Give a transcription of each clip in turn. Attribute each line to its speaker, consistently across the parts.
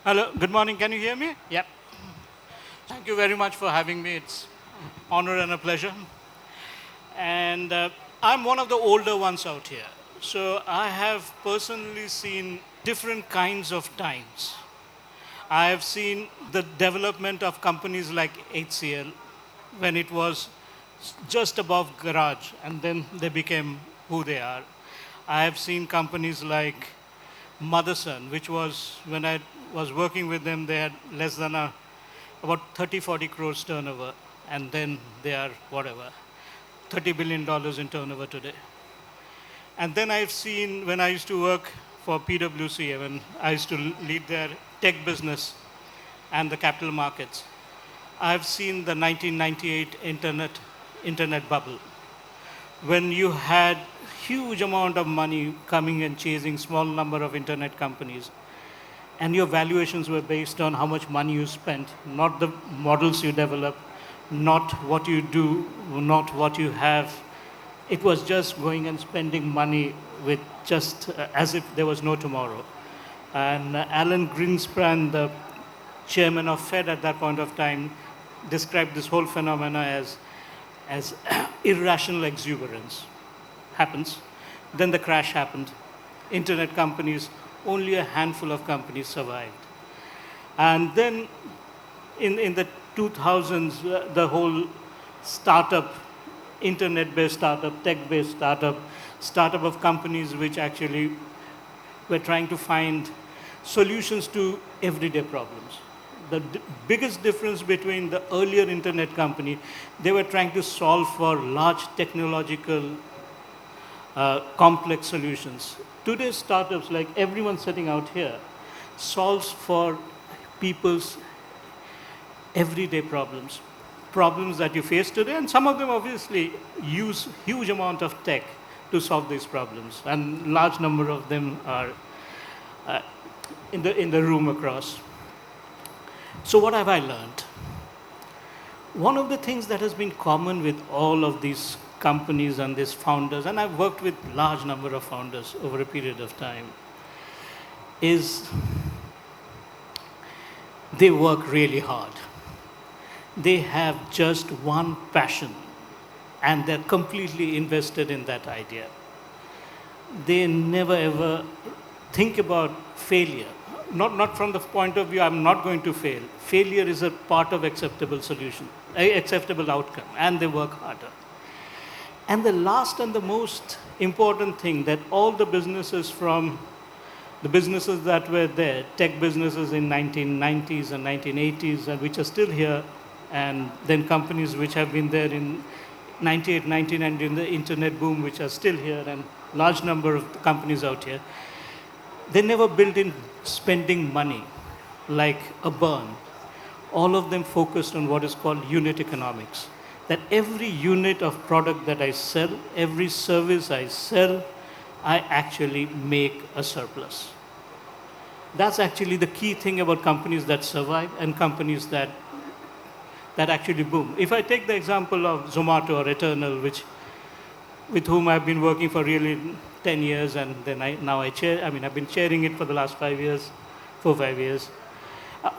Speaker 1: Hello, good morning. Can you hear me? Yep. Thank you very much for having me. It's an honor and a pleasure. And I'm one of the older ones out here. So I have personally seen different kinds of times. I have seen the development of companies like HCL when it was just above garage, and then they became who they are. I have seen companies like Motherson, which was, when I was working with them, they had less than about 40 crores turnover, and then they are whatever, $30 billion in turnover today. And then I've seen, when I used to work for PwC, when I used to lead their tech business and the capital markets, I've seen the 1998 internet bubble, when you had huge amount of money coming and chasing small number of internet companies, and your valuations were based on how much money you spent, not the models you develop, not what you do, not what you have. It was just going and spending money with just as if there was no tomorrow. And Alan Greenspan, the chairman of FED at that point of time, described this whole phenomena as irrational exuberance. Happens. Then the crash happened. Internet companies, only a handful of companies survived. And then in the 2000s, the whole startup, internet-based startup, tech-based startup of companies which actually were trying to find solutions to everyday problems. The biggest difference between the earlier internet company, they were trying to solve for large technological complex solutions. Today's startups, like everyone sitting out here, solves for people's everyday problems that you face today, and some of them obviously use huge amount of tech to solve these problems, and large number of them are in the room across. So what have I learned? One of the things that has been common with all of these companies and these founders, and I've worked with large number of founders over a period of time, is they work really hard. They have just one passion, and they're completely invested in that idea. They never ever think about failure. Not from the point of view, I'm not going to fail. Failure is a part of acceptable solution, acceptable outcome, and they work harder. And the last and the most important thing, that all the businesses from the businesses that were there, tech businesses in 1990s and 1980s, and which are still here, and then companies which have been there in 98, 99 in the internet boom, which are still here, and large number of companies out here, they never built in spending money like a burn. All of them focused on what is called unit economics. That every unit of product that I sell, every service I sell, I actually make a surplus. That's actually the key thing about companies that survive and companies that actually boom. If I take the example of Zomato or Eternal, with whom I've been working for really 10 years, and then I've been chairing it for the last 5 years, 4-5 years.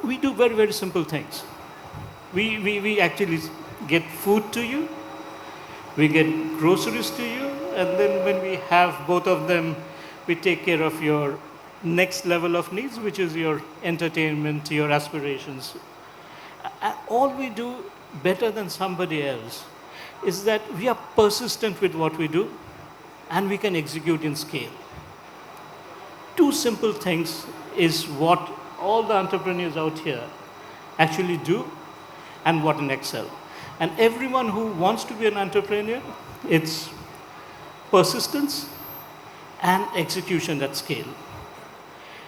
Speaker 1: We do very, very simple things. We actually get food to you, we get groceries to you, and then when we have both of them, we take care of your next level of needs, which is your entertainment, your aspirations. All we do better than somebody else is that we are persistent with what we do, and we can execute in scale. Two simple things is what all the entrepreneurs out here actually do, and what in excel. And everyone who wants to be an entrepreneur, it's persistence and execution at scale.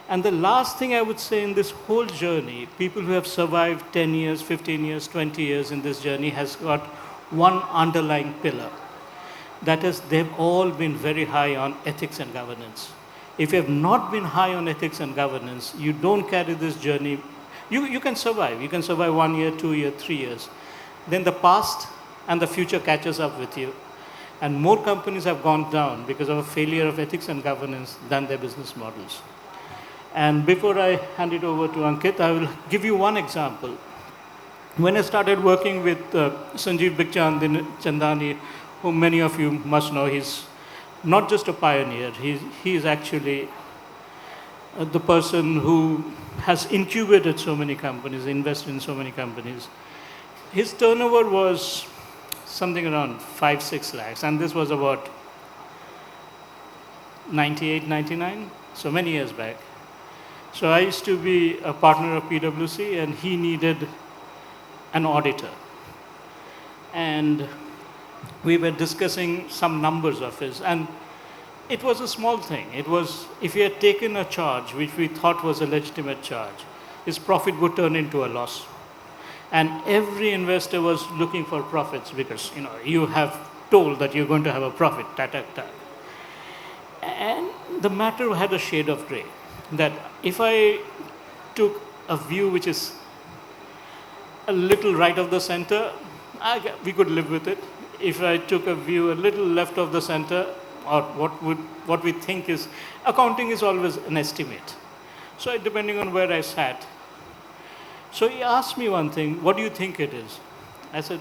Speaker 1: And the last thing I would say in this whole journey, people who have survived 10 years, 15 years, 20 years in this journey has got one underlying pillar. That is, they've all been very high on ethics and governance. If you have not been high on ethics and governance, you don't carry this journey. You can survive. You can survive 1 year, 2 years, 3 years. Then the past and the future catches up with you. And more companies have gone down because of a failure of ethics and governance than their business models. And before I hand it over to Ankit, I will give you one example. When I started working with 𝗤𝗏𝗃𝗀𝗃𝗀, whom many of you must know, he's not just a pioneer, he's actually the person who has incubated so many companies, invested in so many companies. His turnover was something around 5-6 lakhs, and this was about 98, 99, so many years back. So I used to be a partner of PwC, and he needed an auditor. And we were discussing some numbers of his, and it was a small thing. It was, if he had taken a charge, which we thought was a legitimate charge, his profit would turn into a loss. And every investor was looking for profits because, you have told that you're going to have a profit, And the matter had a shade of gray, that if I took a view which is a little right of the center, we could live with it. If I took a view a little left of the center, or what we think is, accounting is always an estimate. So depending on where I sat. So he asked me one thing, what do you think it is? I said,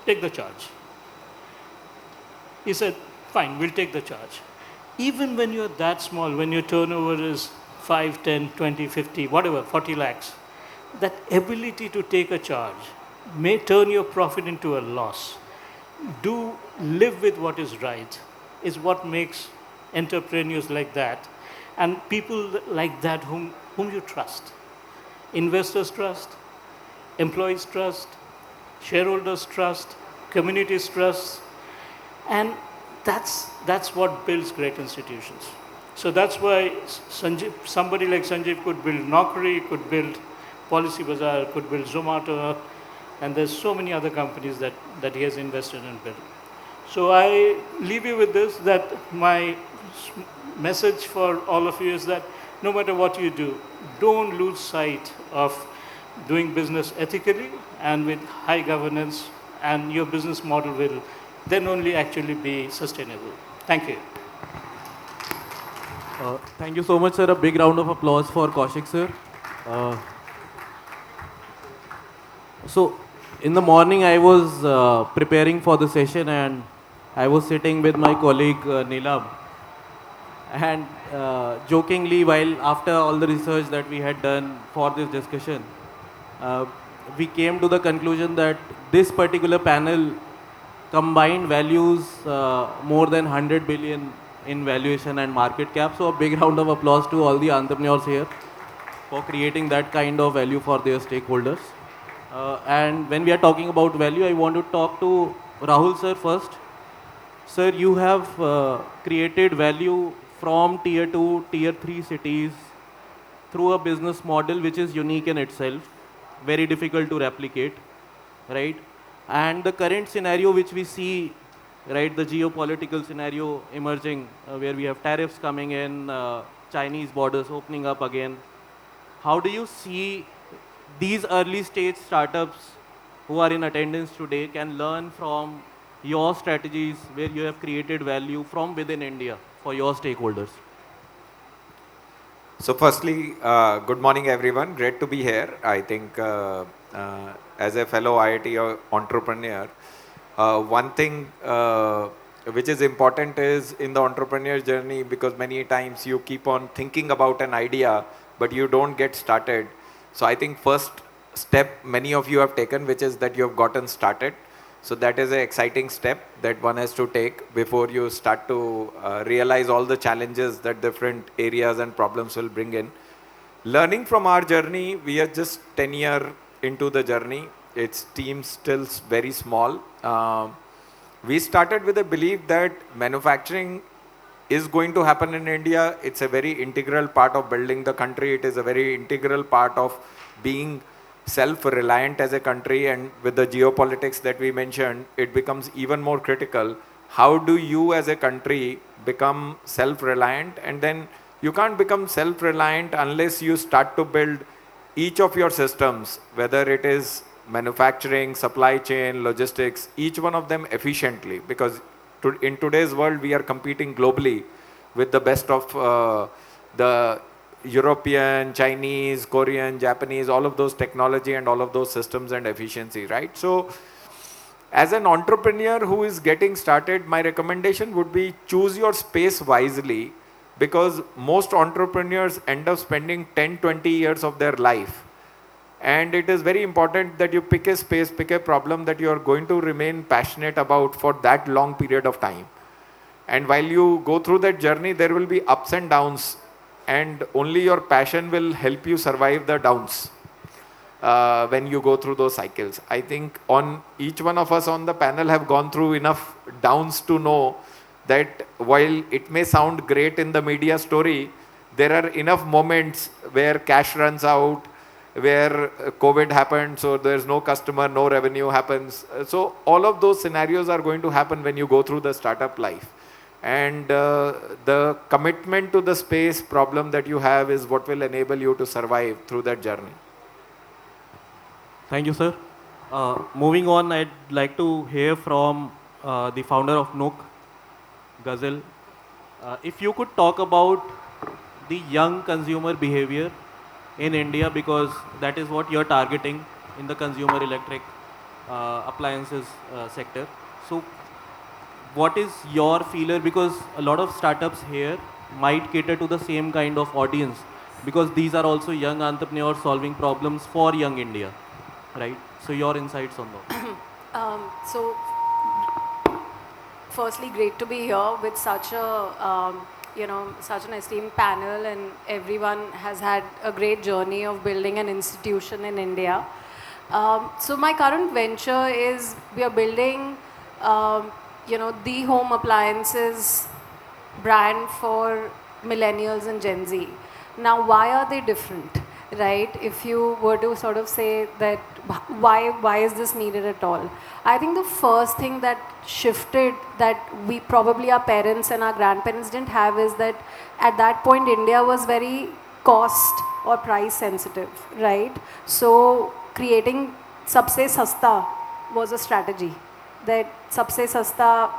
Speaker 1: take the charge. He said, fine, we'll take the charge. Even when you're that small, when your turnover is 5, 10, 20, 50, whatever, 40 lakhs, that ability to take a charge may turn your profit into a loss. Do live with what is right is what makes entrepreneurs like that and people like that whom you trust. Investors trust, employees trust, shareholders trust, communities trust, and that's what builds great institutions. So that's why somebody like Sanjeev could build Naukri, could build Policybazaar, could build Zomato, and there's so many other companies that he has invested and built. So I leave you with this, that my message for all of you is that no matter what you do, don't lose sight of doing business ethically and with high governance, and your business model will then only actually be sustainable. Thank you.
Speaker 2: Thank you so much, sir. A big round of applause for Kaushik, sir. So, in the morning, I was preparing for the session, and I was sitting with my colleague Neelab, and jokingly, while after all the research that we had done for this discussion, we came to the conclusion that this particular panel combined values more than 100 billion in valuation and market cap. So a big round of applause to all the entrepreneurs here for creating that kind of value for their stakeholders. And when we are talking about value, I want to talk to Rahul sir first. Sir, you have created value from tier 2, tier 3 cities through a business model which is unique in itself, very difficult to replicate, right? And the current scenario which we see, right, the geopolitical scenario emerging where we have tariffs coming in, Chinese borders opening up again. How do you see these early stage startups who are in attendance today can learn from your strategies where you have created value from within India for your stakeholders?
Speaker 3: So firstly, good morning everyone. Great to be here. I think as a fellow IIT entrepreneur, one thing which is important is in the entrepreneur journey, because many times you keep on thinking about an idea, but you don't get started. So I think first step many of you have taken, which is that you have gotten started. So that is an exciting step that one has to take before you start to realize all the challenges that different areas and problems will bring in. Learning from our journey, we are just 10 years into the journey. Its team still very small. We started with a belief that manufacturing is going to happen in India. It's a very integral part of building the country. It is a very integral part of being self-reliant as a country, and with the geopolitics that we mentioned, it becomes even more critical. How do you as a country become self-reliant? And then you can't become self-reliant unless you start to build each of your systems, whether it is manufacturing, supply chain, logistics, each one of them efficiently, because in today's world we are competing globally with the best of the European, Chinese, Korean, Japanese, all of those technology and all of those systems and efficiency, right? So as an entrepreneur who is getting started, my recommendation would be choose your space wisely, because most entrepreneurs end up spending 10, 20 years of their life. And it is very important that you pick a space, pick a problem that you are going to remain passionate about for that long period of time. And while you go through that journey, there will be ups and downs, and only your passion will help you survive the downs when you go through those cycles. I think on each one of us on the panel have gone through enough downs to know that while it may sound great in the media story, there are enough moments where cash runs out, where COVID happened, so there's no customer, no revenue happens. So all of those scenarios are going to happen when you go through the startup life. And the commitment to the space problem that you have is what will enable you to survive through that journey.
Speaker 2: Thank you, sir. Moving on, I'd like to hear from the founder of 𝗏𝗏𝗏𝗏𝗏𝗏𝗏𝗏𝗏𝗏𝗏𝗏. If you could talk about the young consumer behavior in India, because that is what you're targeting in the consumer electric appliances sector. So what is your feeler? Because a lot of startups here might cater to the same kind of audience, because these are also young entrepreneurs solving problems for young India, right? So your insights on that.
Speaker 4: So firstly, great to be here with such a such an esteemed panel, and everyone has had a great journey of building an institution in India. So my current venture is we are building the home appliances brand for millennials and Gen Z. Now, why are they different, right? If you were to sort of say that why is this needed at all? I think the first thing that shifted that we probably our parents and our grandparents didn't have is that at that point India was very cost or price sensitive, right? So creating sabse sasta was a strategy, that sabse sasta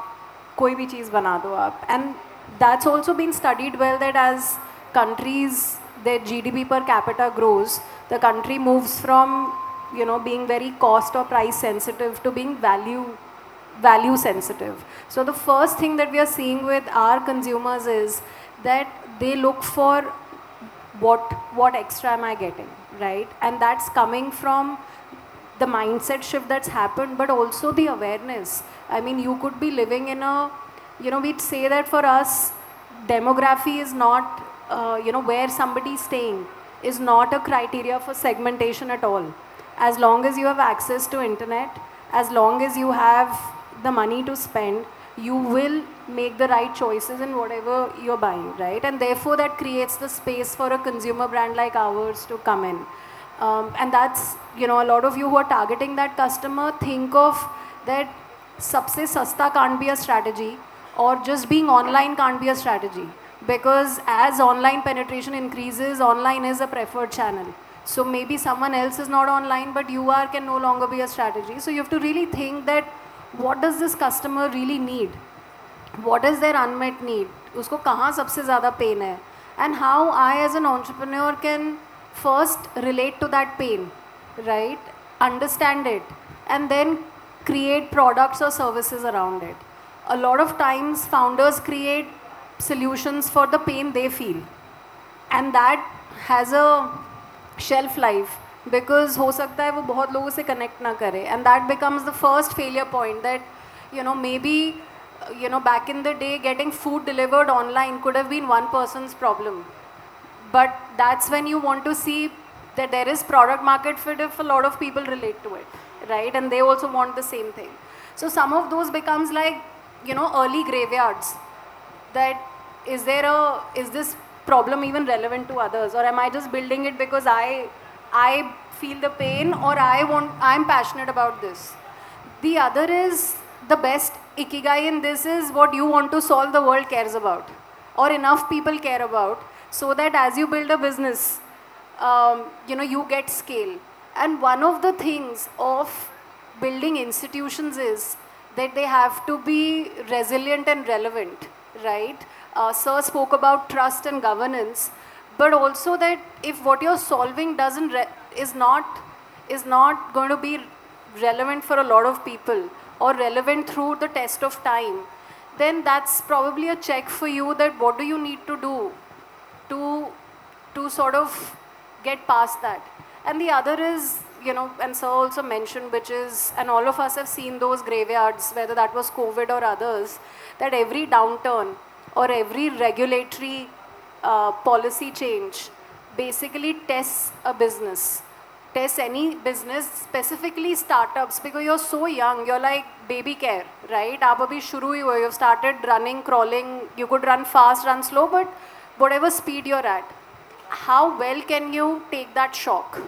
Speaker 4: koi bhi cheez bana do aap. And that's also been studied well, that as countries, their GDP per capita grows, the country moves from being very cost or price sensitive to being value sensitive. So the first thing that we are seeing with our consumers is that they look for what extra am I getting, right? And that's coming from the mindset shift that's happened, but also the awareness. I mean, you could be living in a, we'd say that for us, demography is not, where somebody is staying is not a criteria for segmentation at all. As long as you have access to internet, as long as you have the money to spend, you will make the right choices in whatever you're buying, right? And therefore that creates the space for a consumer brand like ours to come in. And that's, a lot of you who are targeting that customer, think of that sabse sasta can't be a strategy, or just being online can't be a strategy. Because as online penetration increases, online is a preferred channel. So maybe someone else is not online, but you can no longer be a strategy. So you have to really think that what does this customer really need? What is their unmet need? Usko kahan sabse zyada pain hai? And how I as an entrepreneur can first relate to that pain, right? Understand it, and then create products or services around it. A lot of times founders create solutions for the pain they feel, and that has a shelf life, because हो सकता है वो बहुत लोगों से connect ना करे, and that becomes the first failure point. That maybe back in the day getting food delivered online could have been one person's problem, but that's when you want to see that there is product market fit if a lot of people relate to it, right? And they also want the same thing. So some of those becomes like early graveyards. That is this problem even relevant to others, or am I just building it because I feel the pain, or I'm passionate about this? The other is the best ikigai in this is what you want to solve the world cares about, or enough people care about, so that as you build a business, you get scale. And one of the things of building institutions is that they have to be resilient and relevant, right? Sir spoke about trust and governance, but also that if what you're solving is not going to be relevant for a lot of people or relevant through the test of time, then that's probably a check for you that what do you need to do to sort of get past that. And the other is, and sir also mentioned, which is, and all of us have seen those graveyards, whether that was COVID or others, that every downturn or every regulatory policy change basically tests a business, tests any business, specifically startups, because you're so young, you're like baby care, right? Aap abhi shuru hi hue, you've started running, crawling, you could run fast, run slow, but whatever speed you're at, how well can you take that shock?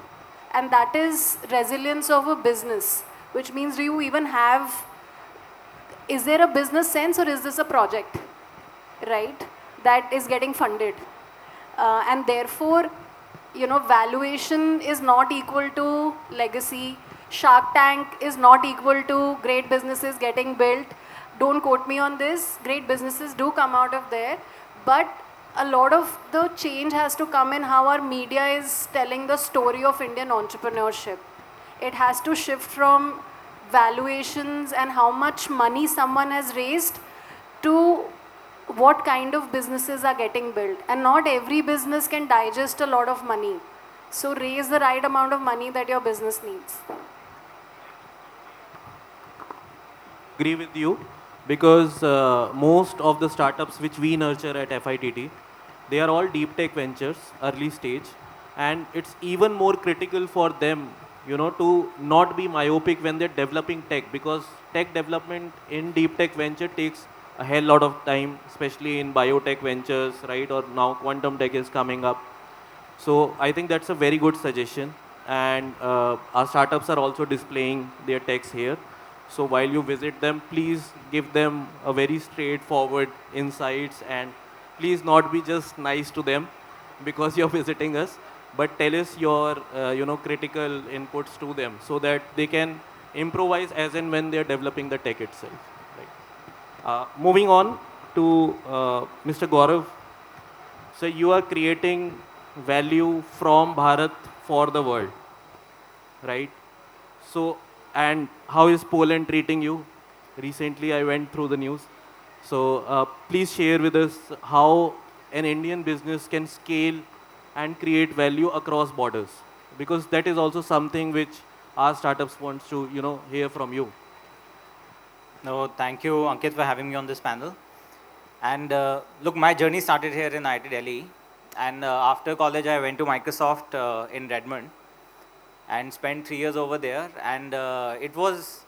Speaker 4: And that is resilience of a business, which means do you even have, is there a business sense or is this a project, right, that is getting funded? And therefore, valuation is not equal to legacy. Shark Tank is not equal to great businesses getting built. Don't quote me on this. Great businesses do come out of there. But a lot of the change has to come in how our media is telling the story of Indian entrepreneurship. It has to shift from valuations and how much money someone has raised to what kind of businesses are getting built. And not every business can digest a lot of money. So raise the right amount of money that your business needs.
Speaker 2: Agree with you, because most of the startups which we nurture at FITT, they are all deep tech ventures, early stage, and it's even more critical for them, to not be myopic when they're developing tech, because tech development in deep tech venture takes a hell lot of time, especially in biotech ventures, right? Or now quantum tech is coming up. So I think that's a very good suggestion, and our startups are also displaying their techs here. So while you visit them, please give them a very straightforward insights, and please not be just nice to them because you're visiting us, but tell us your critical inputs to them so that they can improvise as and when they're developing the tech itself. Right? Moving on to Mr. Gaurav. So you are creating value from Bharat for the world, right? So, and how is Poland treating you? Recently, I went through the news. So please share with us how an Indian business can scale and create value across borders, because that is also something which our startups wants to hear from you.
Speaker 5: No, thank you, Ankit, for having me on this panel. And look, my journey started here in IIT Delhi. And after college, I went to Microsoft in Redmond and spent 3 years over there. And it was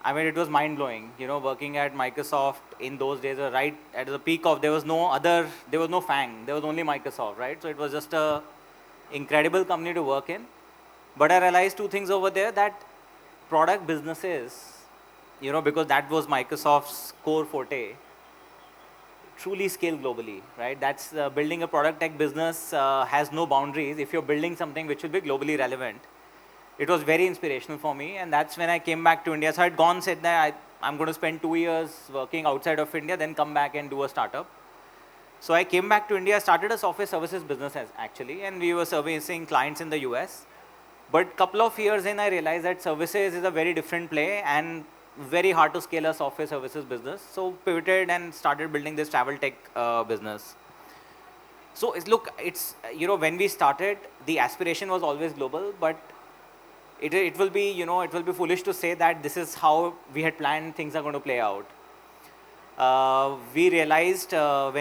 Speaker 5: mind-blowing, working at Microsoft in those days, right at the peak of, there was no FANG, there was only Microsoft, right? So it was just an incredible company to work in. But I realized two things over there, that product businesses, because that was Microsoft's core forte, truly scale globally, right? That's building a product tech business has no boundaries if you're building something which will be globally relevant. It was very inspirational for me, and that's when I came back to India. So I'd said that I'm going to spend 2 years working outside of India, then come back and do a startup. So I came back to India, started a software services business actually, and we were servicing clients in the US. But couple of years in, I realized that services is a very different play and very hard to scale a software services business. So pivoted and started building this travel tech business. So look, when we started, the aspiration was always global, but it will be foolish to say that this is how we had planned things are going to play out. We realized so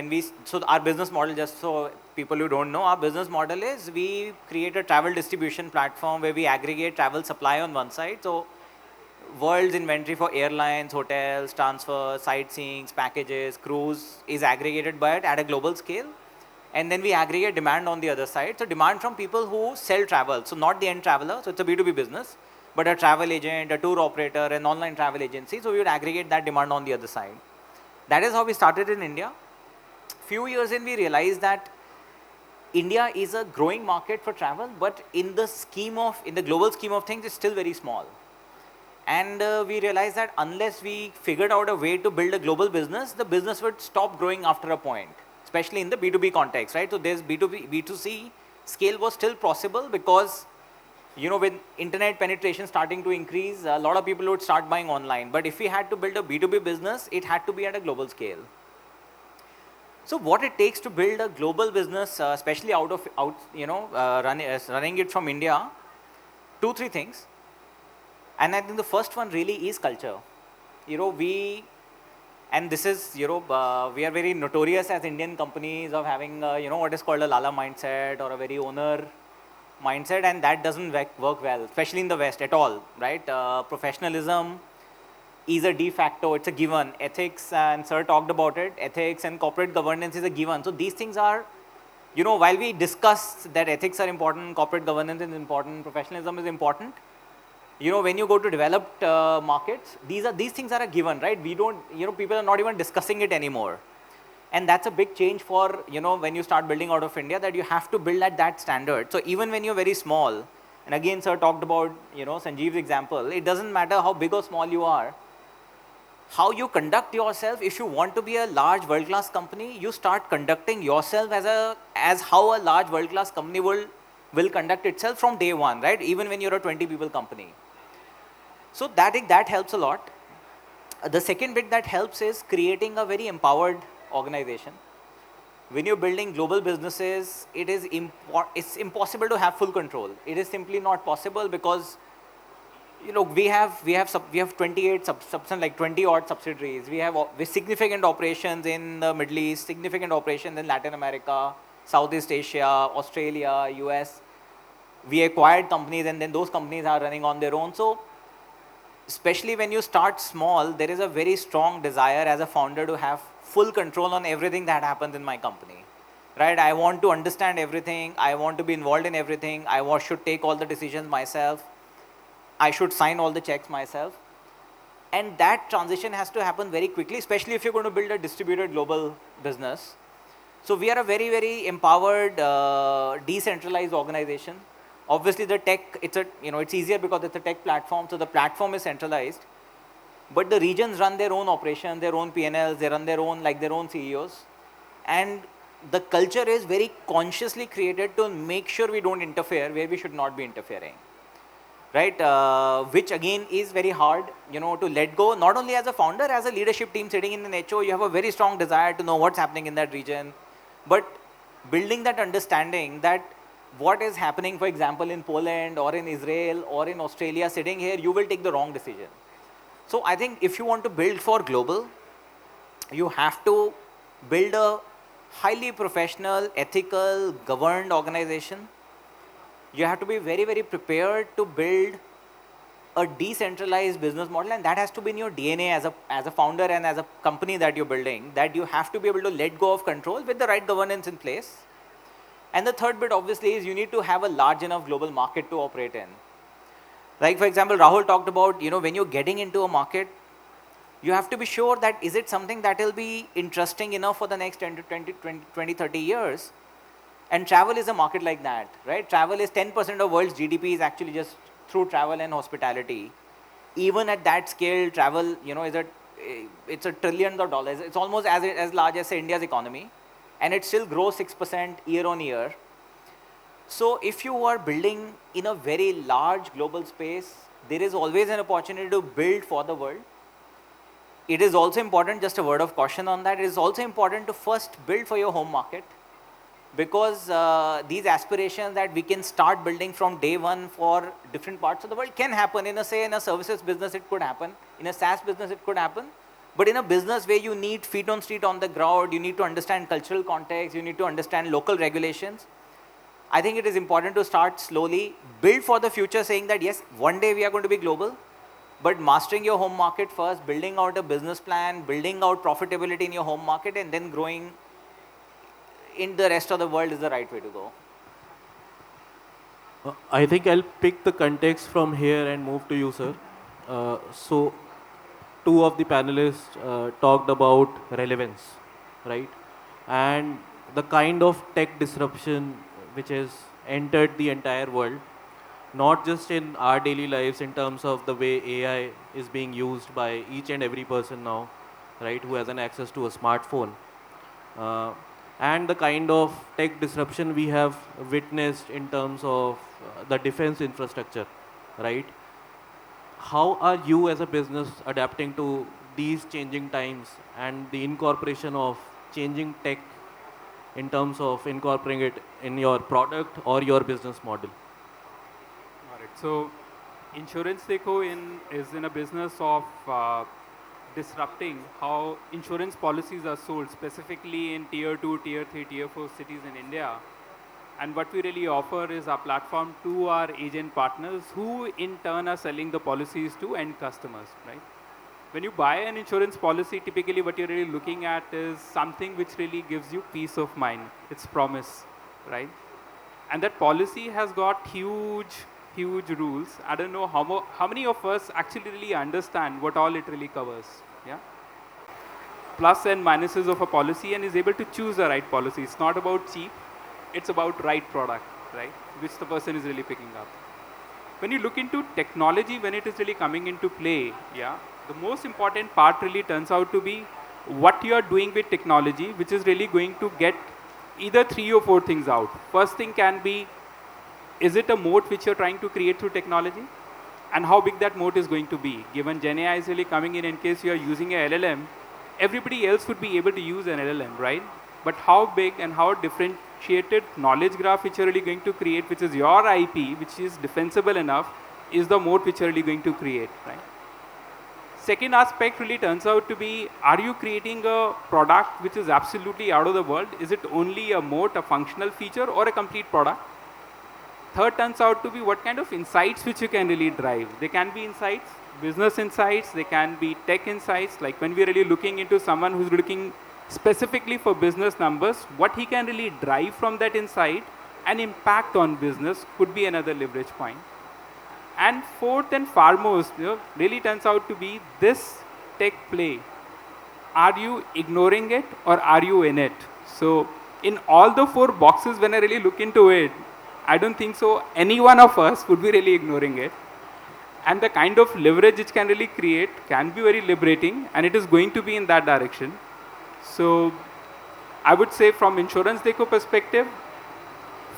Speaker 5: our business model, just so people who don't know, our business model is we create a travel distribution platform where we aggregate travel supply on one side. So world's inventory for airlines, hotels, transfers, sightseeing, packages, cruise is aggregated by it at a global scale. And then we aggregate demand on the other side. So demand from people who sell travel. So not the end traveler. So it's a B2B business, but a travel agent, a tour operator, an online travel agency. So we would aggregate that demand on the other side. That is how we started in India. Few years in, we realized that India is a growing market for travel, but in the global scheme of things, it's still very small. And we realized that unless we figured out a way to build a global business, the business would stop growing after a point. especially in the B2B context, right? So there's B2B, B2C scale was still possible because, you know, with internet penetration starting to increase, a lot of people would start buying online. But if we had to build a B2B business, it had to be at a global scale. So what it takes to build a global business, especially running it from India, 2-3 things. And I think the first one really is culture. You know, and this is, you know, we are very notorious as Indian companies of having, you know, what is called a Lala mindset or a very owner mindset, and that doesn't work well, especially in the West at all, right? Professionalism is a de facto, it's a given. Ethics, and Sir talked about it, ethics and corporate governance is a given. So these things are, you know, while we discuss that ethics are important, corporate governance is important, professionalism is important, you know, when you go to developed markets, these things are a given, right? We don't, you know, people are not even discussing it anymore. And that's a big change for, you know, when you start building out of India, that you have to build at that standard. So even when you're very small, and again, Sir talked about, you know, Sanjeev's example, it doesn't matter how big or small you are, how you conduct yourself. If you want to be a large world-class company, you start conducting yourself as how a large world-class company will conduct itself from day one, right? Even when you're a 20 people company. So that helps a lot. The second bit that helps is creating a very empowered organization. When you're building global businesses, it's impossible to have full control. It is simply not possible because, you know, we have 28 something like 20 odd subsidiaries. We have significant operations in the Middle East, significant operations in Latin America, Southeast Asia, Australia, US. We acquired companies, and then those companies are running on their own. So especially when you start small, there is a very strong desire as a founder to have full control on everything that happens in my company, right? I want to understand everything. I want to be involved in everything. I should take all the decisions myself. I should sign all the checks myself. And that transition has to happen very quickly, especially if you're going to build a distributed global business. So we are a very, very empowered, decentralized organization. Obviously the tech, it's easier because it's a tech platform, so the platform is centralized. But the regions run their own operations, their own P&Ls, they run their own CEOs. And the culture is very consciously created to make sure we don't interfere where we should not be interfering, right? Which again is very hard, you know, to let go, not only as a founder, as a leadership team sitting in an HO, you have a very strong desire to know what's happening in that region. But building that understanding that what is happening, for example, in Poland or in Israel or in Australia, sitting here, you will take the wrong decision. So I think if you want to build for global, you have to build a highly professional, ethical, governed organization. You have to be very, very prepared to build a decentralized business model, and that has to be in your DNA as a founder and as a company that you're building, that you have to be able to let go of control with the right governance in place. And the third bit obviously is you need to have a large enough global market to operate in. Like for example, Rahul talked about, you know, when you're getting into a market, you have to be sure that is it something that will be interesting enough for the next 10 to 20, 30 years. And travel is a market like that, right? Travel is 10% of world's GDP is actually just through travel and hospitality. Even at that scale, travel, you know, it's a trillions of dollars. It's almost as large as say, India's economy. And it still grows 6% year on year. So if you are building in a very large global space, there is always an opportunity to build for the world. It is also important, just a word of caution on that, it is also important to first build for your home market, because these aspirations that we can start building from day one for different parts of the world can happen. In a services business, it could happen. In a SaaS business, it could happen. But in a business where you need feet on street on the ground, you need to understand cultural context, you need to understand local regulations, I think it is important to start slowly, build for the future, saying that yes, one day we are going to be global, but mastering your home market first, building out a business plan, building out profitability in your home market, and then growing in the rest of the world is the right way to go.
Speaker 2: I think I'll pick the context from here and move to you, sir. So, two of the panelists talked about relevance, right? And the kind of tech disruption which has entered the entire world, not just in our daily lives in terms of the way AI is being used by each and every person now, right, who has an access to a smartphone. and the kind of tech disruption we have witnessed in terms of the defense infrastructure, right? How are you as a business adapting to these changing times and the incorporation of changing tech in terms of incorporating it in your product or your business model?
Speaker 6: All right. So, Insurance 𝗍𝗂 is in a business of disrupting how insurance policies are sold, specifically in tier 2, tier 3, tier 4 cities in India. And what we really offer is our platform to our agent partners, who in turn are selling the policies to end customers, right? When you buy an insurance policy, typically what you're really looking at is something which really gives you peace of mind. It's promise, right? And that policy has got huge rules. I don't know how many of us actually really understand what all it really covers, yeah? Plus and minuses of a policy, and is able to choose the right policy. It's not about cheap, it's about right product, right? Which the person is really picking up. When you look into technology, when it is really coming into play, yeah, the most important part really turns out to be what you are doing with technology, which is really going to get either 3 or 4 things out. First thing can be, is it a moat which you're trying to create through technology? And how big that moat is going to be. Given Gen AI is really coming in case you are using a LLM, everybody else would be able to use an LLM, right? But how big and how differentiated knowledge graph which you're really going to create, which is your IP, which is defensible enough, is the moat which you're really going to create, right? Second aspect really turns out to be, are you creating a product which is absolutely out of the world? Is it only a moat, a functional feature, or a complete product? Third turns out to be what kind of insights which you can really drive. They can be insights, business insights, they can be tech insights. Like when we're really looking into someone who's looking specifically for business numbers, what he can really drive from that insight and impact on business could be another leverage point. And fourth and foremost, really turns out to be this tech play. Are you ignoring it or are you in it? So in all the 4 boxes, when I really look into it, I don't think so any one of us would be really ignoring it. And the kind of leverage it can really create can be very liberating, and it is going to be in that direction. So I would say from insurance 𝗍𝗂 perspective,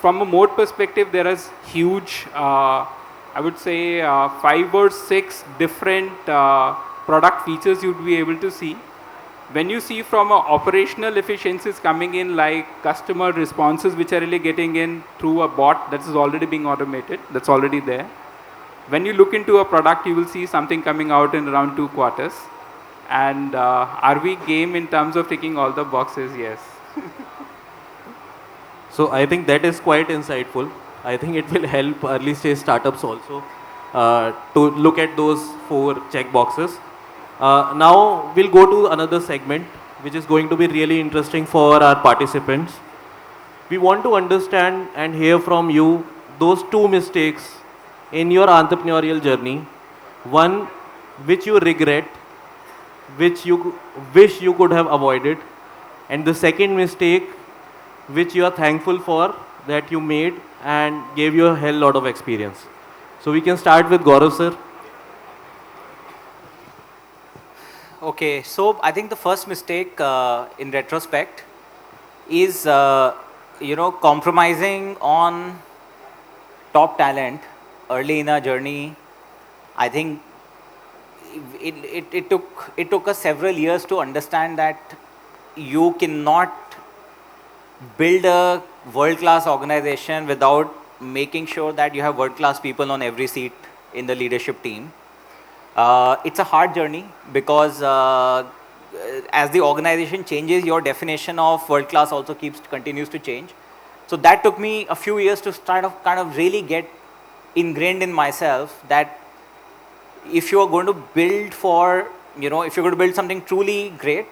Speaker 6: from a moat perspective, there is huge, I would say 5 or 6 different product features you'd be able to see. When you see from operational efficiencies coming in, like customer responses which are really getting in through a bot that is already being automated, that's already there. When you look into a product, you will see something coming out in around 2 quarters. And are we game in terms of ticking all the boxes? Yes.
Speaker 2: So I think that is quite insightful. I think it will help early stage startups also to look at those 4 check boxes. Now we'll go to another segment which is going to be really interesting for our participants. We want to understand and hear from you those 2 mistakes in your entrepreneurial journey. One which you regret, which you wish you could have avoided, and the second mistake which you are thankful for that you made and gave you a hell lot of experience. So we can start with Gaurav sir.
Speaker 5: Okay, so I think the first mistake in retrospect is, compromising on top talent early in our journey. I think it took us several years to understand that you cannot build a world-class organization without making sure that you have world-class people on every seat in the leadership team. It's a hard journey because as the organization changes, your definition of world-class also continues to change. So that took me a few years to kind of really get ingrained in myself that if you are going to build if you're going to build something truly great,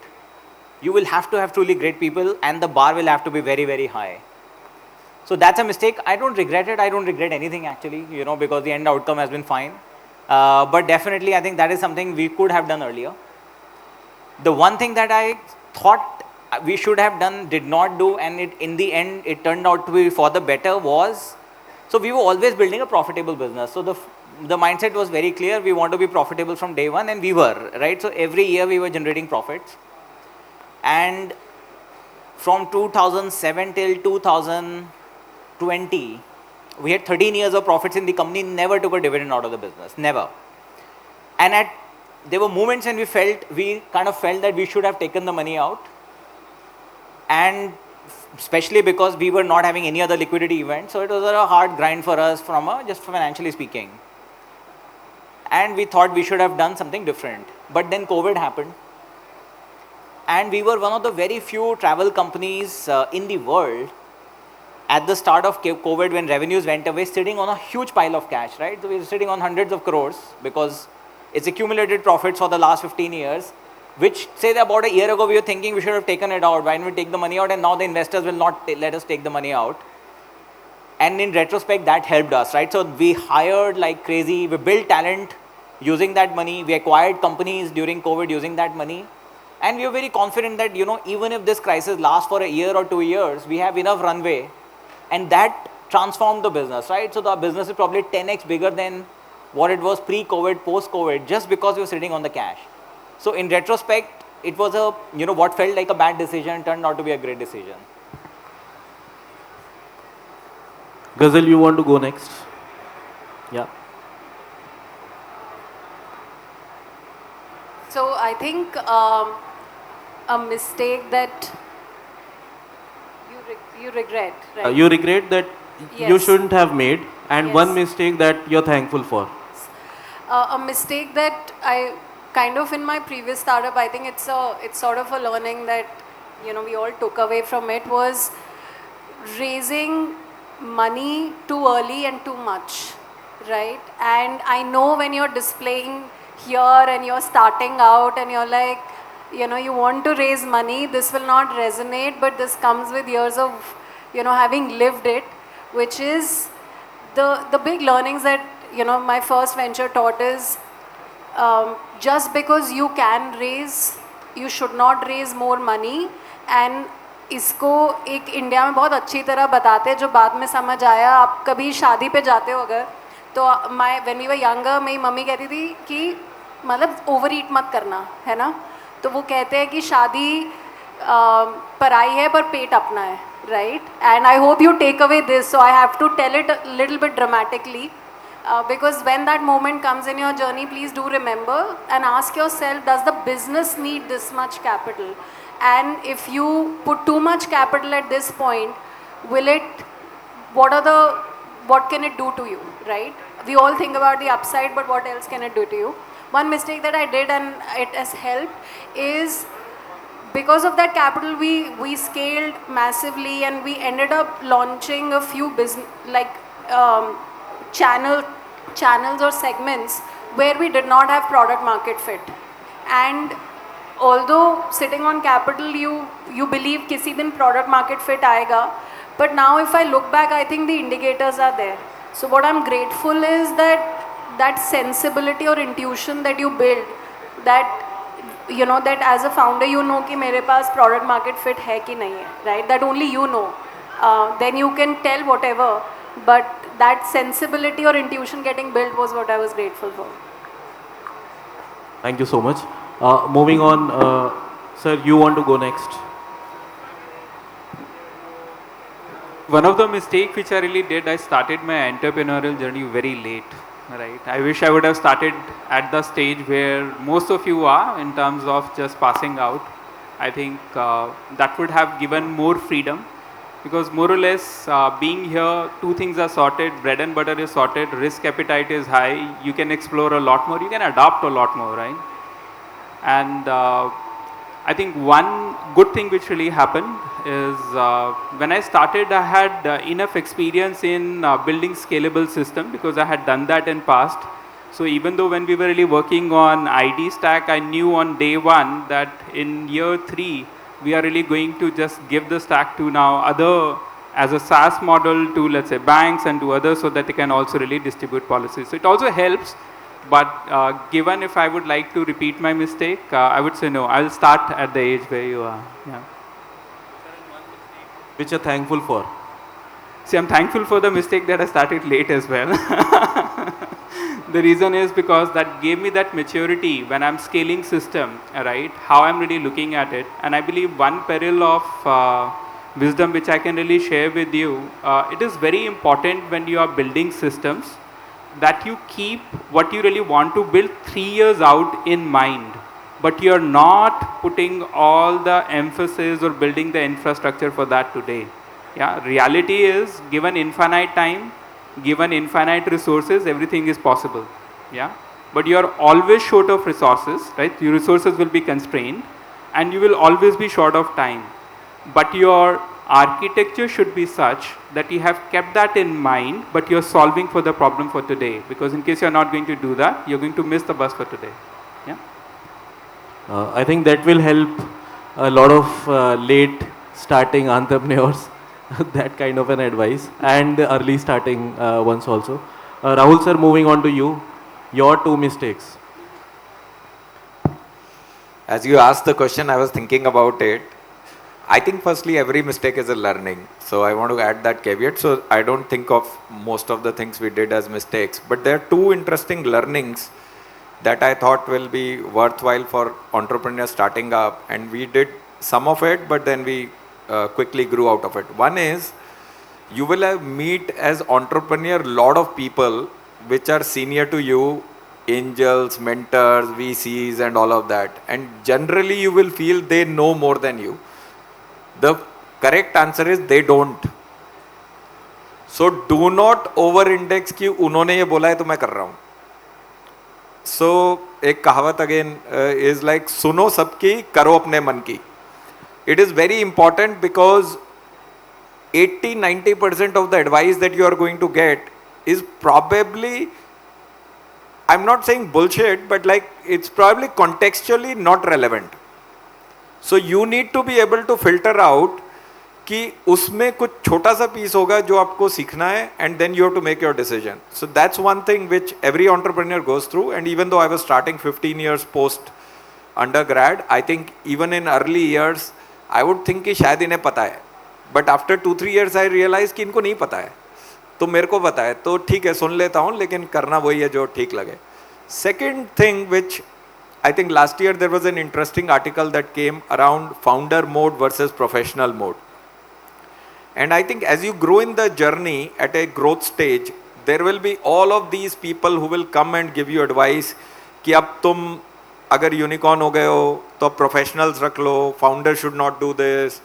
Speaker 5: you will have to have truly great people, and the bar will have to be very, very high. So that's a mistake. I don't regret it. I don't regret anything actually, because the end outcome has been fine. But definitely, I think that is something we could have done earlier. The one thing that I thought we should have done, did not do, and in the end, it turned out to be for the better was, so we were always building a profitable business. So the mindset was very clear. We want to be profitable from day one, and we were, right? So every year we were generating profits. And from 2007 till 2020, we had 13 years of profits in the company, never took a dividend out of the business, never. And there were moments when we kind of felt that we should have taken the money out, and especially because we were not having any other liquidity event, so it was a hard grind for us just financially speaking. And we thought we should have done something different. But then COVID happened, and we were one of the very few travel companies in the world at the start of COVID, when revenues went away, sitting on a huge pile of cash, right? So we were sitting on hundreds of crores because it's accumulated profits for the last 15 years, which say that about a year ago we were thinking we should have taken it out. Why didn't we take the money out? And now the investors will not let us take the money out. And in retrospect, that helped us, right? So we hired like crazy. We built talent using that money. We acquired companies during COVID using that money. And we were very confident that, even if this crisis lasts for a year or 2 years, we have enough runway. And that transformed the business, right? So the business is probably 10x bigger than what it was pre-COVID, post-COVID, just because we were sitting on the cash. So in retrospect, it was what felt like a bad decision turned out to be a great decision.
Speaker 2: Ghazal, you want to go next? Yeah.
Speaker 4: So I think a mistake that you regret, right?
Speaker 2: You regret that you
Speaker 4: Yes.
Speaker 2: shouldn't have made, and
Speaker 4: Yes.
Speaker 2: one mistake that you're thankful for.
Speaker 4: A mistake that I kind of in my previous startup, I think it's sort of a learning that we all took away from it, was raising money too early and too much, right? And I know when you're displaying here and you're starting out and you're like, you want to raise money, this will not resonate, but this comes with years of having lived it, which is the big learnings that my first venture taught is, just because you can raise, you should not raise more money. And इसको एक India में बहुत अच्छी तरह बताते हैं, जो बाद में समझ आया. आप कभी शादी पे जाते हो अगर, तो when we were younger, मेरी मम्मी कहती थी कि मतलब ओवर ईट मत करना, है ना. तो वो कहते हैं कि शादी पराई है पर पेट अपना है, right? And I hope you take away this, so I have to tell it a little bit dramatically. Because when that moment comes in your journey, please do remember and ask yourself, does the business need this much capital? And if you put too much capital at this point, what can it do to you, right? We all think about the upside, but what else can it do to you? One mistake that I did, and it has helped, is because of that capital, we scaled massively, and we ended up launching a few business, like channels or segments where we did not have product market fit. And although sitting on capital, you believe किसी दिन product market fit आएगा, but now if I look back, I think the indicators are there. So what I'm grateful is that sensibility or intuition that you build, that that as a founder कि मेरे पास product market fit है कि नहीं है, right? That only you know. Then you can tell whatever, but that sensibility or intuition getting built was what I was grateful for.
Speaker 2: Thank you so much. Moving on, sir, you want to go next?
Speaker 6: One of the mistakes which I really did, I started my entrepreneurial journey very late, right? I wish I would have started at the stage where most of you are in terms of just passing out. I think that would have given more freedom, because more or less being here, two things are sorted, bread and butter is sorted, risk appetite is high, you can explore a lot more, you can adapt a lot more, right? And I think one good thing which really happened is when I started, I had enough experience in building scalable system, because I had done that in past. So even though when we were really working on ID stack, I knew on day one that in year 3, we are really going to just give the stack to now as a SaaS model to, let's say, banks and to others, so that they can also really distribute policies. So it also helps. But given if I would like to repeat my mistake, I would say no. I'll start at the age where you are. Yeah.
Speaker 2: Which you're thankful for?
Speaker 6: See, I'm thankful for the mistake that I started late as well. The reason is because that gave me that maturity when I'm scaling system, right? How I'm really looking at it. And I believe one peril of wisdom which I can really share with you, it is very important when you are building systems that you keep what you really want to build 3 years out in mind. But you're not putting all the emphasis or building the infrastructure for that today. Yeah, reality is given infinite time, given infinite resources, everything is possible. Yeah, but you are always short of resources, right? Your resources will be constrained and you will always be short of time. But your architecture should be such that you have kept that in mind, but you're solving for the problem for today. Because in case you're not going to do that, you're going to miss the bus for today. Yeah.
Speaker 2: I think that will help a lot of late starting entrepreneurs, that kind of an advice, and the early starting ones also. Rahul sir, moving on to you, your 2 mistakes.
Speaker 3: As you asked the question, I was thinking about it. I think firstly, every mistake is a learning. So I want to add that caveat. So I don't think of most of the things we did as mistakes, but there are 2 interesting learnings that I thought will be worthwhile for entrepreneurs starting up, and we did some of it, but then we quickly grew out of it. One is, you will have meet as entrepreneur lot of people which are senior to you, angels, mentors, VCs and all of that, and generally you will feel they know more than you. The correct answer is they don't. So do not over index कि उन्होंने ये बोला है तो मैं कर रहा हूँ. So एक कहावत again is like सुनो सबकी करो अपने मन की. It is very important because 80-90% of the advice that you are going to get is probably, I'm not saying bullshit, but like it's probably contextually not relevant. So you need to be able to filter out कि उसमें कुछ छोटा सा piece होगा जो आपको सीखना है, and then you have to make your decision. So that's one thing which every entrepreneur goes through, and even though I was starting 15 years post undergrad, I think even in early years I would think कि शायद इन्हें पता है, but after 2-3 years I realized कि इनको नहीं पता है, तो मेरे को पता है, तो ठीक है सुन लेता हूँ, लेकिन करना वही है जो ठीक लगे. Second thing which I think last year there was an interesting article that came around founder mode versus professional mode. And I think as you grow in the journey at a growth stage, there will be all of these people who will come and give you advice कि अब तुम अगर unicorn हो गए हो तो professionals रख लो, founder should not do this,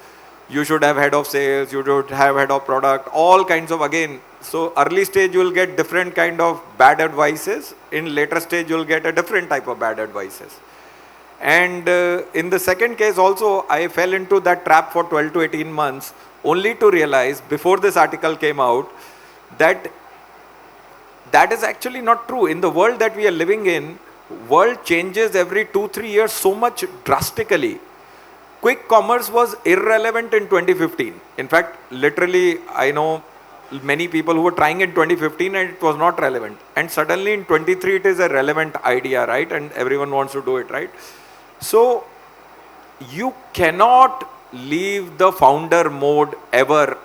Speaker 3: you should have head of sales, you should have head of product, all kinds of, again, so early stage you will get different kind of bad advices, in later stage you will get a different type of bad advices. And in the second case also, I fell into that trap for 12 to 18 months, only to realize before this article came out that that is actually not true. In the world that we are living in, world changes every 2-3 years so much drastically. Quick commerce was irrelevant in 2015. In fact, literally, I know many people who were trying in 2015 and it was not relevant. And suddenly in 23 it is a relevant idea, right? And everyone wants to do it, right? So you cannot leave the founder mode ever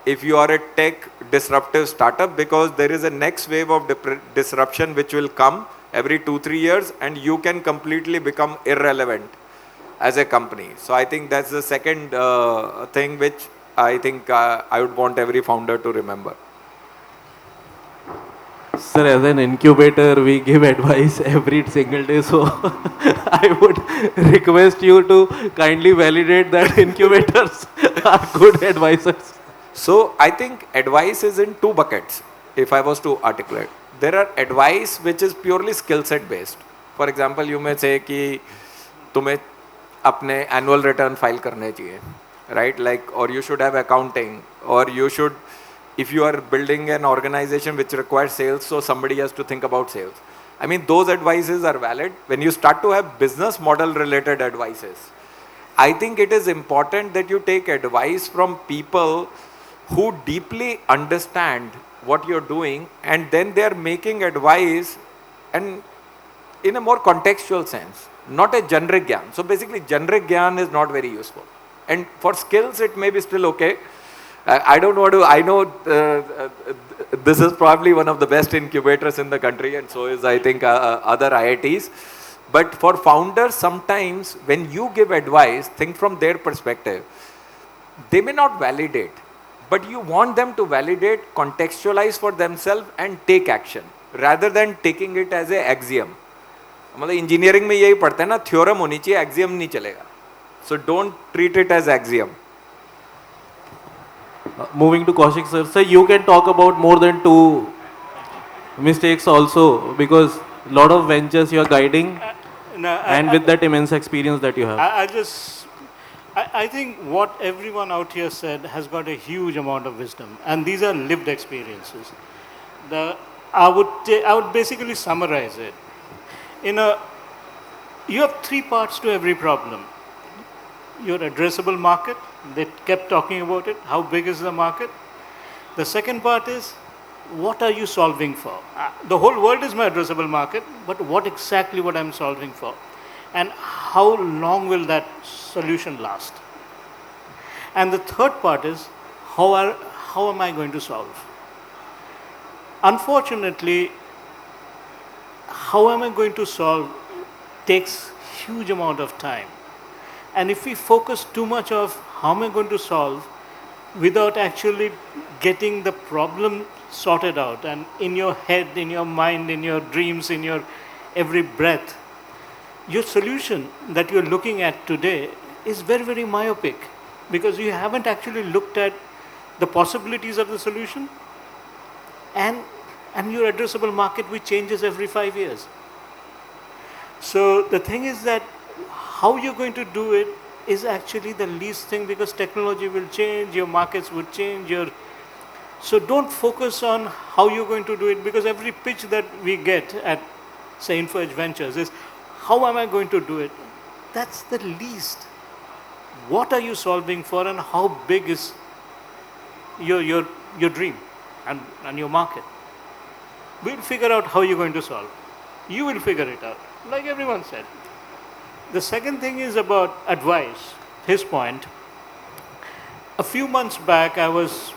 Speaker 3: if you are a tech disruptive startup, because there is a next wave of disruption which will come every 2-3 years and you can completely become irrelevant as a company. So I think that's the second thing which I think I would want every founder to remember.
Speaker 2: Sir, as an incubator, we give advice every single day, so I would request you to kindly validate that incubators are good advisors.
Speaker 3: So I think advice is in 2 buckets, if I was to articulate. There are advice which is purely skill set based. For example, you may say कि तुम्हें अपने annual return file करने चाहिए, right? Like, or you should have accounting, or you should, if you are building an organization which requires sales, so somebody has to think about sales. I mean, those advices are valid. When you start to have business model related advices, I think it is important that you take advice from people who deeply understand what you're doing, and then they are making advice and in a more contextual sense, not a generic gyan. So basically generic gyan is not very useful. And for skills it may be still okay. I don't want to, I know this is probably one of the best incubators in the country, and so is, I think, other IITs. But for founders, sometimes when you give advice, think from their perspective. They may not validate, but you want them to validate, contextualize for themselves and take action, rather than taking it as a axiom. मतलब engineering में यही पढ़ते हैं ना, theorem होनी चाहिए, axiom नहीं चलेगा. So don't treat it as axiom.
Speaker 2: Moving to Kaushik sir, sir, you can talk about more than 2 mistakes also, because a lot of ventures you are guiding, and with that immense experience that you have.
Speaker 1: I think what everyone out here said has got a huge amount of wisdom, and these are lived experiences. I would basically summarize it. You have 3 parts to every problem. Your addressable market, they kept talking about it, how big is the market. The second part is, what are you solving for? The whole world is my addressable market, but what exactly what I'm solving for? And how long will that solution last? And the third part is, how am I going to solve? Unfortunately, how am I going to solve takes huge amount of time. And if we focus too much of how am I going to solve without actually getting the problem sorted out, and in your head, in your mind, in your dreams, in your every breath, your solution that you're looking at today is very, very myopic, because you haven't actually looked at the possibilities of the solution and your addressable market, which changes every 5 years. So the thing is that how you're going to do it is actually the least thing, because technology will change, your markets will change, so don't focus on how you're going to do it, because every pitch that we get at, say, InfoEdge Ventures is, how am I going to do it? That's the least. What are you solving for, and how big is your dream and your market? We'll figure out how you're going to solve. You will figure it out, like everyone said. The second thing is about advice, his point. A few months back, I was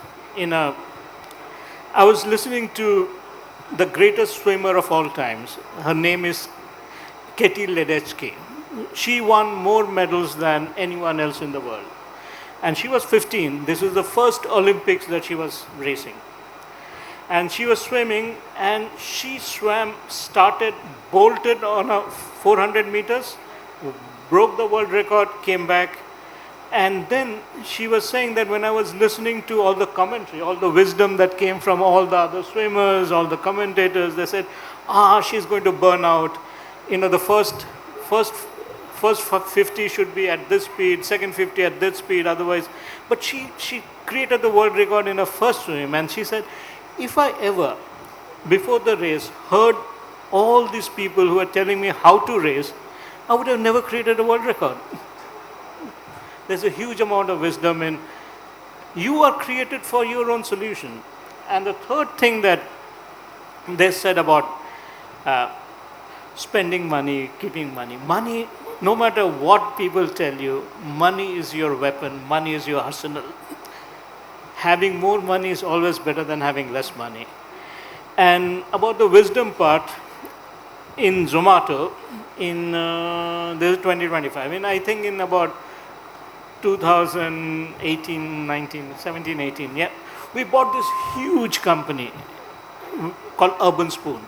Speaker 1: listening to the greatest swimmer of all times. Her name is Katie Ledecky. She won more medals than anyone else in the world. And she was 15. This was the first Olympics that she was racing. And she was swimming, and she bolted on a 400 meters, broke the world record, came back. And then she was saying that when I was listening to all the commentary, all the wisdom that came from all the other swimmers, all the commentators, they said, she's going to burn out. The first 50 should be at this speed, second 50 at this speed, otherwise. But she created the world record in her first swim, and she said, if I ever, before the race, heard all these people who were telling me how to race, I would have never created a world record. There's a huge amount of wisdom in, you are created for your own solution. And the third thing that they said about spending money, keeping money. Money, no matter what people tell you, money is your weapon, money is your arsenal. Having more money is always better than having less money. And about the wisdom part, in Zomato, this is 2025, I think in about 2018, 19, 17, 18, yeah, we bought this huge company called Urban Spoon.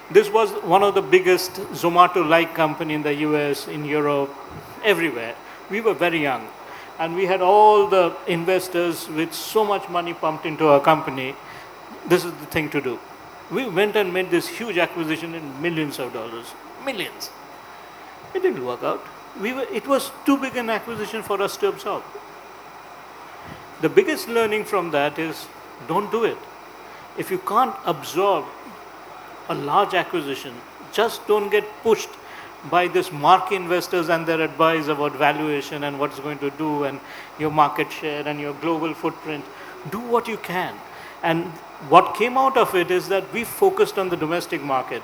Speaker 1: This was one of the biggest Zomato-like company in the US, in Europe, everywhere. We were very young, and we had all the investors with so much money pumped into our company. This is the thing to do. We went and made this huge acquisition in millions of dollars. Millions. It didn't work out. It was too big an acquisition for us to absorb. The biggest learning from that is, don't do it. If you can't absorb a large acquisition, just don't get pushed by this marquee investors and their advice about valuation and what it's going to do and your market share and your global footprint. Do what you can. And what came out of it is that we focused on the domestic market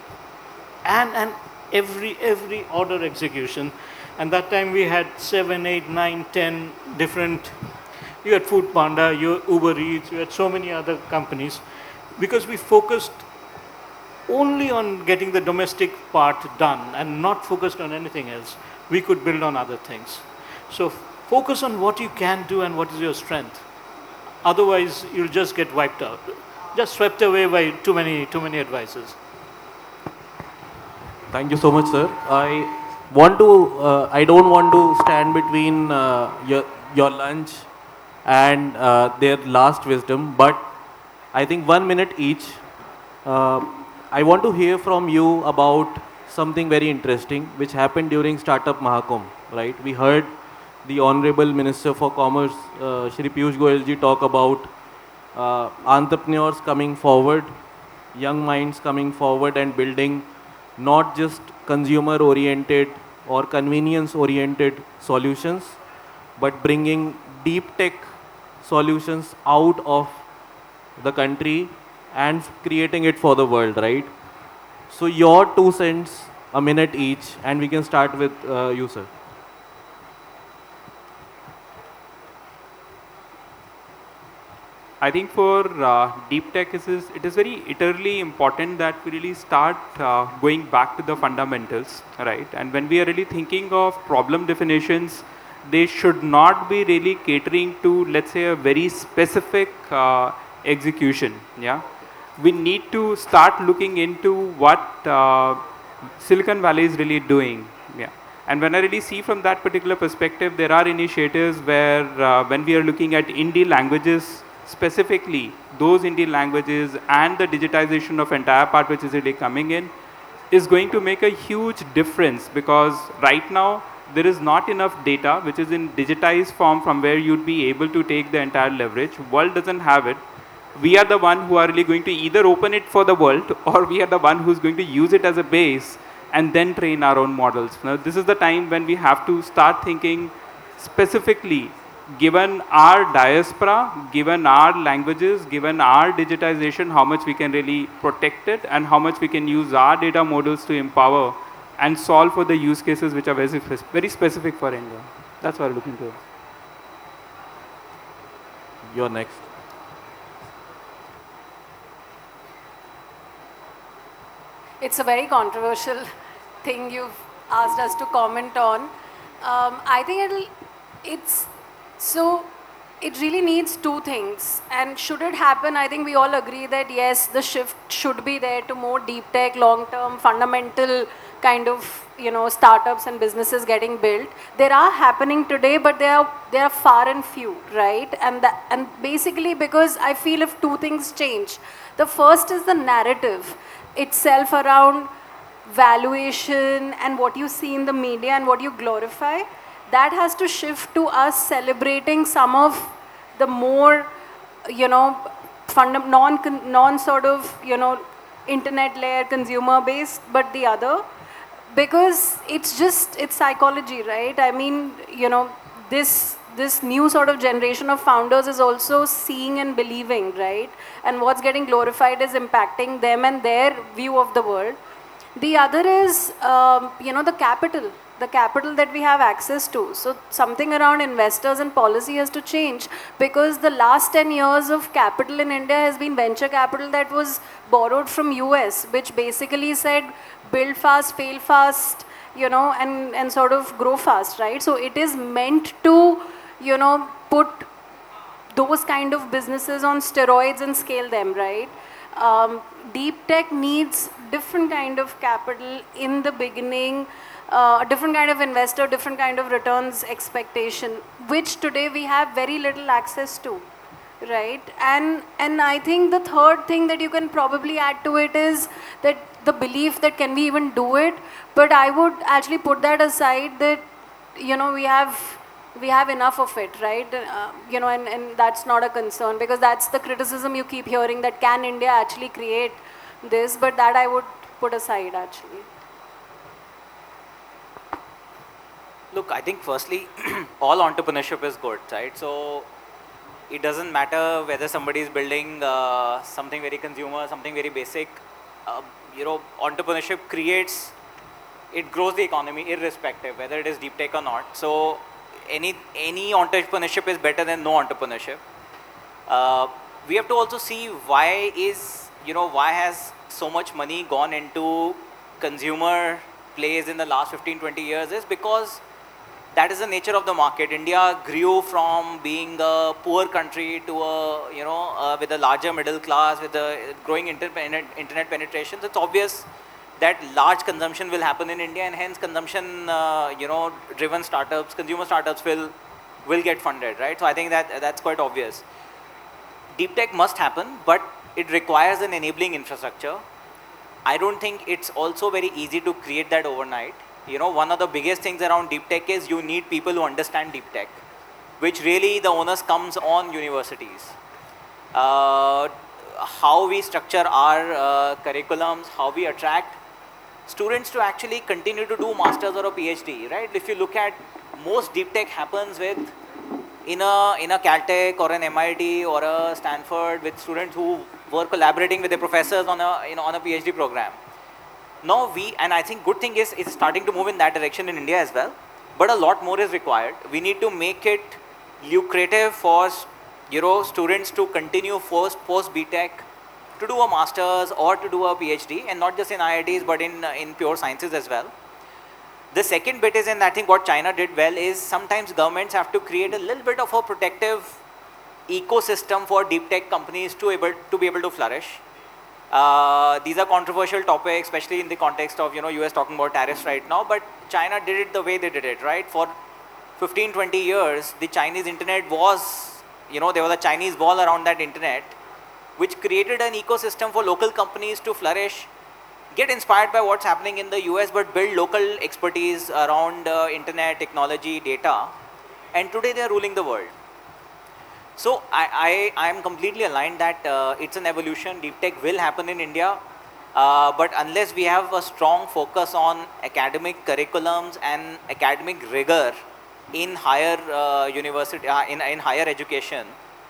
Speaker 1: and every order execution. And that time we had 7, 8, 9, 10 different, You had Food Panda, you had Uber Eats, you had so many other companies. Because we focused only on getting the domestic part done and not focused on anything else, we could build on other things. So focus on what you can do and what is your strength. Otherwise, you'll just get wiped out, just swept away by too many advisors.
Speaker 2: Thank you so much, sir. I don't want to stand between your lunch and their last wisdom, but I think 1 minute each. I want to hear from you about something very interesting which happened during Startup Mahakumbh, right? We heard the Honorable Minister for Commerce, Shri 𝗵𝘃𝗧𝗃 𝗃𝗂𝘧 talk about entrepreneurs coming forward, young minds coming forward and building not just consumer-oriented or convenience-oriented solutions, but bringing deep tech solutions out of the country and creating it for the world, right? So your 2 cents, a minute each, and we can start with you, sir.
Speaker 6: I think for deep tech, it is very eternally important that we really start going back to the fundamentals, right? And when we are really thinking of problem definitions, they should not be really catering to, let's say, a very specific execution. Yeah, we need to start looking into what Silicon Valley is really doing. Yeah. And when I really see from that particular perspective, there are initiatives where when we are looking at Indian languages, specifically those Indian languages and the digitization of entire part which is really coming in is going to make a huge difference, because right now there is not enough data which is in digitized form from where you'd be able to take the entire leverage. World doesn't have it. We are the one who are really going to either open it for the world, or we are the one who's going to use it as a base and then train our own models. Now, this is the time when we have to start thinking specifically, given our diaspora, given our languages, given our digitization, how much we can really protect it and how much we can use our data models to empower and solve for the use cases which are very specific for India. That's what we're looking to.
Speaker 2: You're next.
Speaker 4: It's a very controversial thing you've asked us to comment on. I think it really needs 2 things. And should it happen, I think we all agree that yes, the shift should be there to more deep tech, long-term, fundamental kind of, startups and businesses getting built. There are happening today, but they are far and few, right? And basically because I feel if 2 things change. The first is the narrative itself around valuation and what you see in the media and what you glorify. That has to shift to us celebrating some of the more, non sort of, internet layer consumer based, but the other, because it's psychology, right? I mean, this new sort of generation of founders is also seeing and believing, right? And what's getting glorified is impacting them and their view of the world. The other is, the capital that we have access to. So something around investors and policy has to change, because the last 10 years of capital in India has been venture capital that was borrowed from US, which basically said build fast, fail fast, and sort of grow fast, right? So it is meant to, put those kind of businesses on steroids and scale them, right? Deep tech needs different kind of capital in the beginning, a different kind of investor, different kind of returns expectation, which today we have very little access to, right? And I think the third thing that you can probably add to it is that the belief that can we even do it, but I would actually put that aside, that, we have enough of it, right? And that's not a concern, because that's the criticism you keep hearing, that can India actually create this, but that I would put aside actually.
Speaker 5: Look, I think firstly, all entrepreneurship is good, right? So it doesn't matter whether somebody is building something very consumer, something very basic. Entrepreneurship it grows the economy irrespective, whether it is deep tech or not. So any entrepreneurship is better than no entrepreneurship. We have to also see why has so much money gone into consumer plays in the last 15-20 years is because that is the nature of the market. India grew from being a poor country to with a larger middle class, with a growing internet penetration. So it's obvious that large consumption will happen in India, and hence consumption driven startups, consumer startups will get funded, right? So I think that's quite obvious. Deep tech must happen, but it requires an enabling infrastructure. I don't think it's also very easy to create that overnight. One of the biggest things around deep tech is you need people who understand deep tech, which really the onus comes on universities. How we structure our curriculums, how we attract students to actually continue to do masters or a PhD, right? If you look at most deep tech happens in a Caltech or an MIT or a Stanford with students who were collaborating with their professors on a PhD program. Now and I think good thing is it's starting to move in that direction in India as well, but a lot more is required. We need to make it lucrative for students to continue post BTech to do a master's or to do a PhD, and not just in IITs but in pure sciences as well. The second bit is, and I think what China did well is sometimes governments have to create a little bit of a protective ecosystem for deep tech companies to be able to flourish. These are controversial topics, especially in the context of US talking about tariffs right now, but China did it the way they did it, right? For 15-20 years, the Chinese internet was, there was a Chinese wall around that internet, which created an ecosystem for local companies to flourish, get inspired by what's happening in the US, but build local expertise around internet, technology, data, and today they're ruling the world. So I am completely aligned that it's an evolution. Deep tech will happen in India, but unless we have a strong focus on academic curriculums and academic rigor in higher university, in higher education,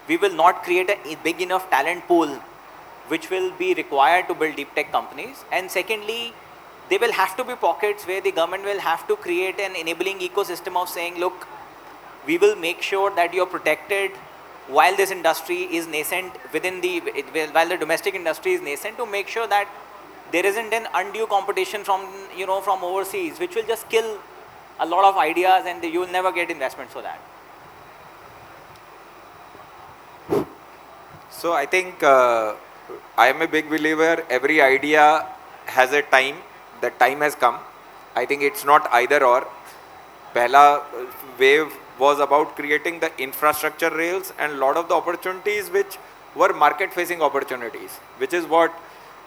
Speaker 5: we will not create a big enough talent pool which will be required to build deep tech companies. And secondly, there will have to be pockets where the government will have to create an enabling ecosystem of saying, look, we will make sure that you're protected while this industry is nascent while the domestic industry is nascent, to make sure that there isn't an undue competition from overseas, which will just kill a lot of ideas and you will never get investments for that.
Speaker 3: So I think I am a big believer, every idea has a time, the time has come. I think it's not either or. Pehla wave was about creating the infrastructure rails and a lot of the opportunities which were market facing opportunities, which is what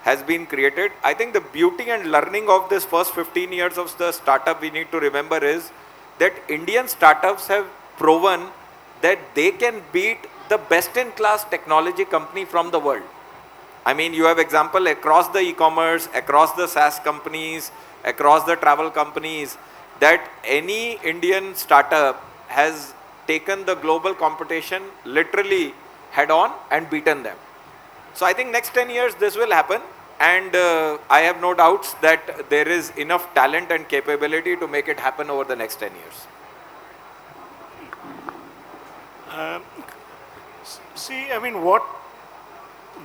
Speaker 3: has been created. I think the beauty and learning of this first 15 years of the startup we need to remember is that Indian startups have proven that they can beat the best in class technology company from the world. I mean, you have example across the e-commerce, across the SaaS companies, across the travel companies, that any Indian startup has taken the global competition literally head on and beaten them. So I think next 10 years this will happen, and I have no doubts that there is enough talent and capability to make it happen over the next 10 years.
Speaker 1: See, I mean, what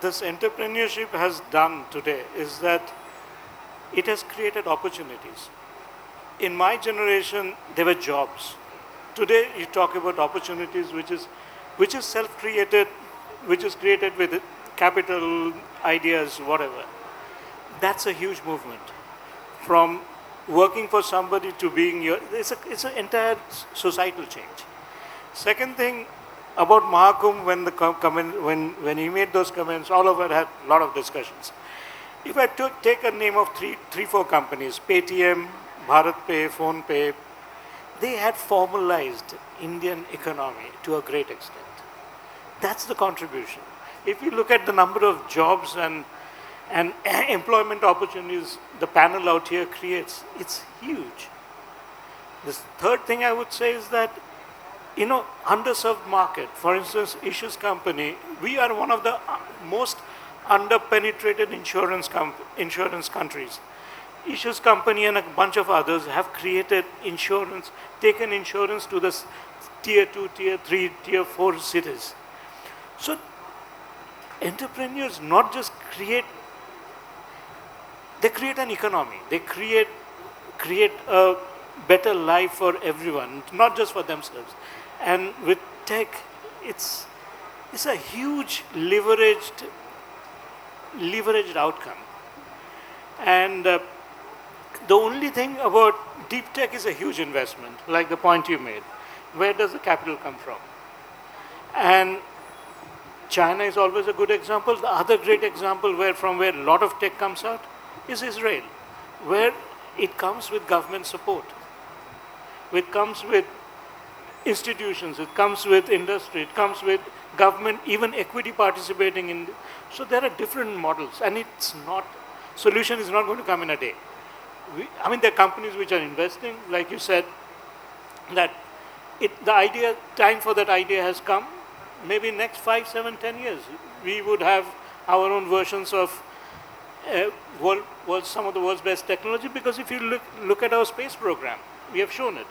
Speaker 1: this entrepreneurship has done today is that it has created opportunities. In my generation, there were jobs. Today, you talk about opportunities which is self-created, which is created with capital, ideas, whatever. That's a huge movement. From working for somebody to being it's an entire societal change. Second thing about Mahakumbh, when he made those comments, all of us had a lot of discussions. If I take a name of three, four companies, Paytm, BharatPe, PhonePe, they had formalized Indian economy to a great extent. That's the contribution. If you look at the number of jobs and employment opportunities the panel out here creates, it's huge. The third thing I would say is that, underserved market. For instance, Issues company, we are one of the most under-penetrated insurance countries. Issues company and a bunch of others have created insurance, taken insurance to the tier 2, tier 3, tier 4 cities. So entrepreneurs not just they create an economy. They create a better life for everyone, not just for themselves. And with tech, it's a huge leveraged outcome. And the only thing about deep tech is a huge investment, like the point you made. Where does the capital come from? And China is always a good example. The other great example from where a lot of tech comes out is Israel, where it comes with government support. It comes with institutions, it comes with industry, it comes with government, even equity participating in. So there are different models, and solution is not going to come in a day. There are companies which are investing, like you said, that time for that idea has come. Maybe next 5, 7, 10 years, we would have our own versions of some of the world's best technology, because if you look at our space program, we have shown it.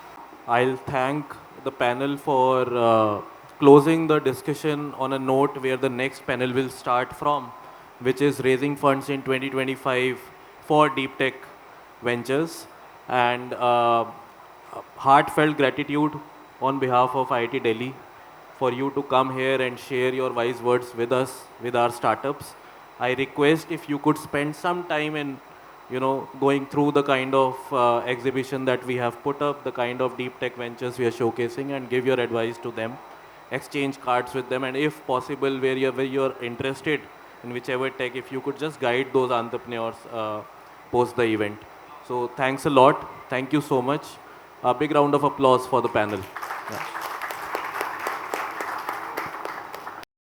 Speaker 2: I'll thank the panel for closing the discussion on a note where the next panel will start from, which is raising funds in 2025 for deep tech ventures. And heartfelt gratitude on behalf of IIT Delhi for you to come here and share your wise words with us, with our startups. I request if you could spend some time in going through the kind of exhibition that we have put up, the kind of deep tech ventures we are showcasing, and give your advice to them, exchange cards with them, and if possible, where you're interested in whichever tech, if you could just guide those entrepreneurs post the event. So thanks a lot. Thank you so much. A big round of applause for the panel. Yeah.